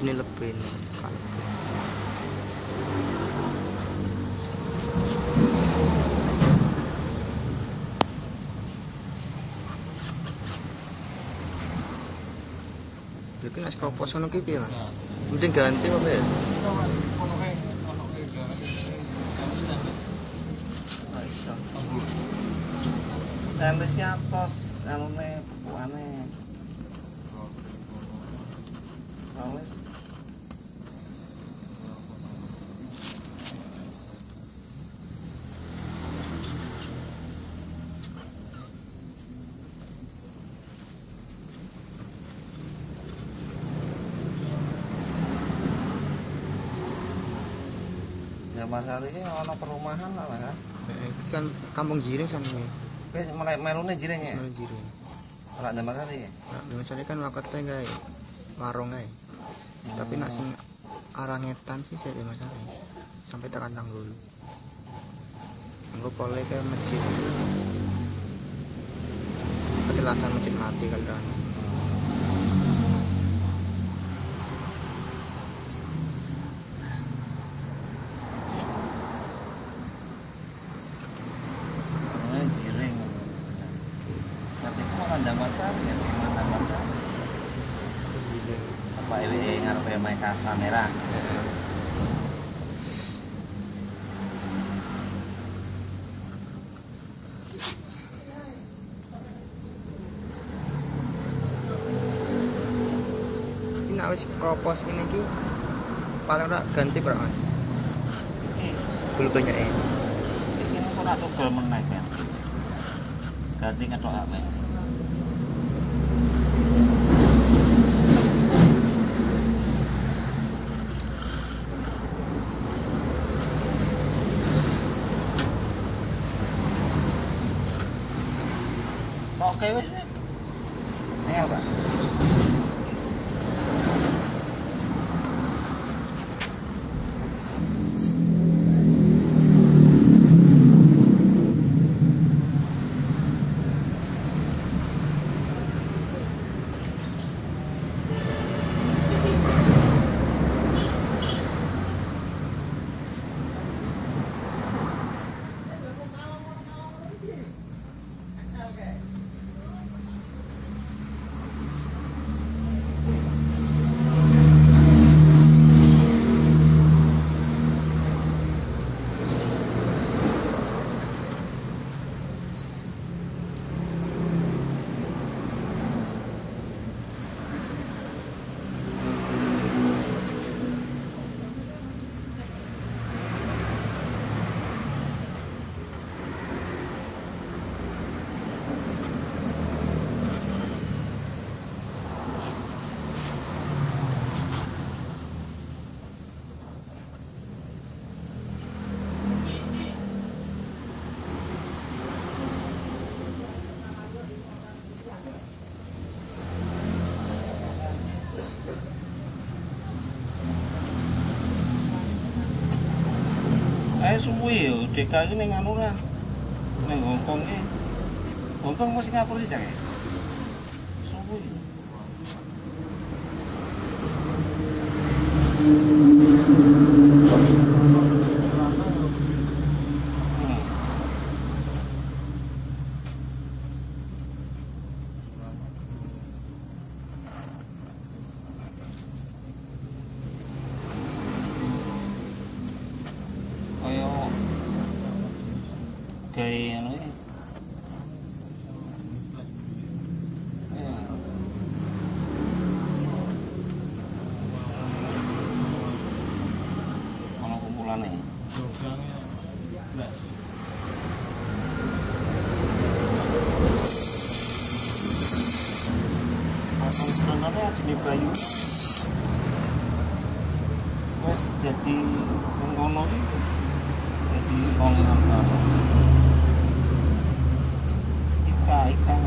ini lebih ini. Jadi nek kropos ngono ki piye Mas? Mending ganti apa ya? Tendesnya atos, anune bukuane. Ya masalah ini ono perumahan lah kan. Kan kampung Jiring sama ini. Wis mulai melune Jiring ya. Melune Jiring. Ora ndemar kali ya. Nah, misalnya kan wakete gawe warung ae. Tapi nak sing arah ngetan sih saya masalah. Sampai tekan Tanggul. Engko pole ke masjid. Petilasan masjid mati kalian. Apa ini ngarepe main kasa merah. Ini nak wis propos ini ki paling ora ganti berapa Mas? Dulu banyak ya. Iki ora tugel meneh kan. Ganti ketok apa? Oke wis. Ini apa? Suwi yo DK iki ning anu ra. Ning Hongkong iki. Hongkong mesti Singapura sih jake. Suwi. Kayak anu ya. Ono kumpulane. Sebenarnya di Bayu wes jadi ngono iki. Jadi ngomong apa? Ikan